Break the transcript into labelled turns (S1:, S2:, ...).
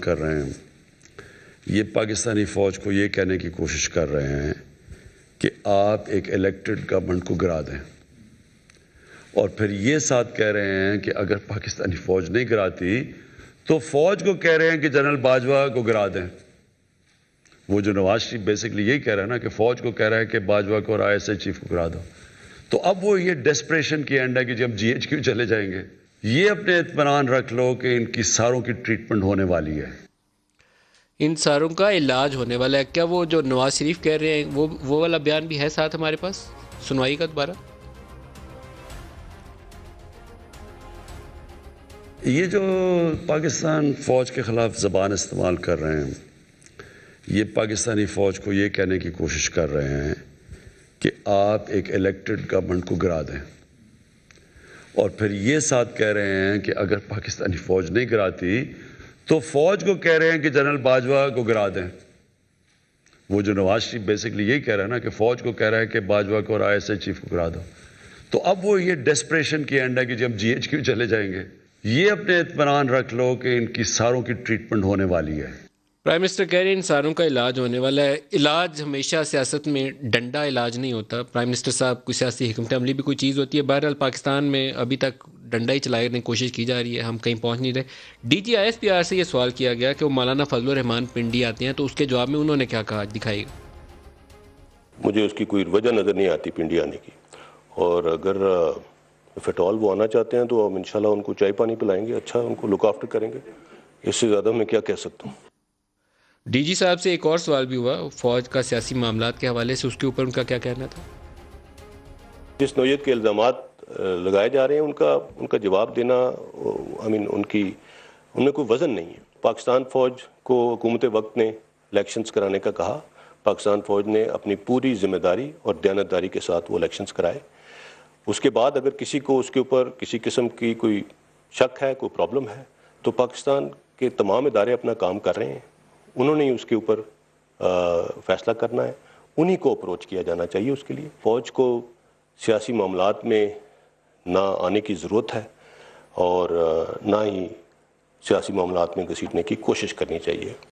S1: کر رہے ہیں، یہ پاکستانی فوج کو یہ کہنے کی کوشش کر رہے ہیں کہ آپ ایک الیکٹڈ گورنمنٹ کو گرا دیں، اور پھر یہ ساتھ کہہ رہے ہیں کہ اگر پاکستانی فوج نہیں گراتی تو فوج کو کہہ رہے ہیں کہ جنرل باجوہ کو گرا دیں۔ وہ جو نواز شریف بیسکلی یہی کہہ رہا ہے نا کہ فوج کو کہہ رہا ہے کہ باجوہ کو اور ISI چیف کو گرا دو۔ تو اب وہ یہ ڈیسپریشن کی اینڈ ہے کہ جب GHQ چلے جائیں گے، یہ اپنے اطمینان رکھ لو کہ ان کی ساروں کی ٹریٹمنٹ ہونے والی ہے،
S2: ان ساروں کا علاج ہونے والا ہے۔ کیا وہ جو نواز شریف کہہ رہے ہیں وہ والا بیان بھی ہے ساتھ ہمارے پاس؟ سنوائی کا دوبارہ۔
S1: یہ جو پاکستان فوج کے خلاف زبان استعمال کر رہے ہیں، یہ پاکستانی فوج کو یہ کہنے کی کوشش کر رہے ہیں کہ آپ ایک الیکٹڈ گورنمنٹ کو گرا دیں، اور پھر یہ ساتھ کہہ رہے ہیں کہ اگر پاکستانی فوج نہیں گراتی تو فوج کو کہہ رہے ہیں کہ جنرل باجوہ کو گرا دیں۔ وہ جو نواز شریف بیسکلی یہی کہہ رہا ہے نا کہ فوج کو کہہ رہا ہے کہ باجوہ کو اور ISI چیف کو گرا دو۔ تو اب وہ یہ ڈیسپریشن کی اینڈ ہے کہ جب GHQ چلے جائیں گے، یہ اپنے اطمینان رکھ لو کہ ان کی ساروں کی ٹریٹمنٹ ہونے والی ہے۔
S2: پرائم منسٹر کہہ رہے ہیں انسانوں کا علاج ہونے والا ہے۔ علاج ہمیشہ سیاست میں ڈنڈا علاج نہیں ہوتا۔ پرائم منسٹر صاحب کوئی سیاسی حکمت عملی بھی کوئی چیز ہوتی ہے۔ بہرحال پاکستان میں ابھی تک ڈنڈا ہی چلانے کی کوشش کی جا رہی ہے، ہم کہیں پہنچ نہیں رہے۔ DGISPR سے یہ سوال کیا گیا کہ وہ مولانا فضل الرحمان پنڈی آتے ہیں، تو اس کے جواب میں انہوں نے کیا کہا، دکھائیے گا۔
S3: مجھے اس کی کوئی وجہ نظر نہیں آتی پنڈی آنے کی، اور اگر فٹال وہ آنا چاہتے ہیں تو ہم انشاءاللہ ان کو چائے پانی پلائیں گے، اچھا ان کو لک آفٹر کریں گے۔ اس سے زیادہ میں کیا کہہ سکتا ہوں۔
S2: DG صاحب سے ایک اور سوال بھی ہوا فوج کا سیاسی معاملات کے حوالے سے، اس کے اوپر ان کا کیا کہنا تھا؟
S3: جس نوعیت کے الزامات لگائے جا رہے ہیں ان کا جواب دینا ان میں کوئی وزن نہیں ہے۔ پاکستان فوج کو حکومت وقت نے الیکشنز کرانے کا کہا، پاکستان فوج نے اپنی پوری ذمہ داری اور دیانتداری کے ساتھ وہ الیکشنز کرائے۔ اس کے بعد اگر کسی کو اس کے اوپر کسی قسم کی کوئی شک ہے، کوئی پرابلم ہے، تو پاکستان کے تمام ادارے اپنا کام کر رہے ہیں، انہوں نے اس کے اوپر فیصلہ کرنا ہے، انہی کو اپروچ کیا جانا چاہیے۔ اس کے لیے فوج کو سیاسی معاملات میں نہ آنے کی ضرورت ہے، اور نہ ہی سیاسی معاملات میں گھسیٹنے کی کوشش کرنی چاہیے۔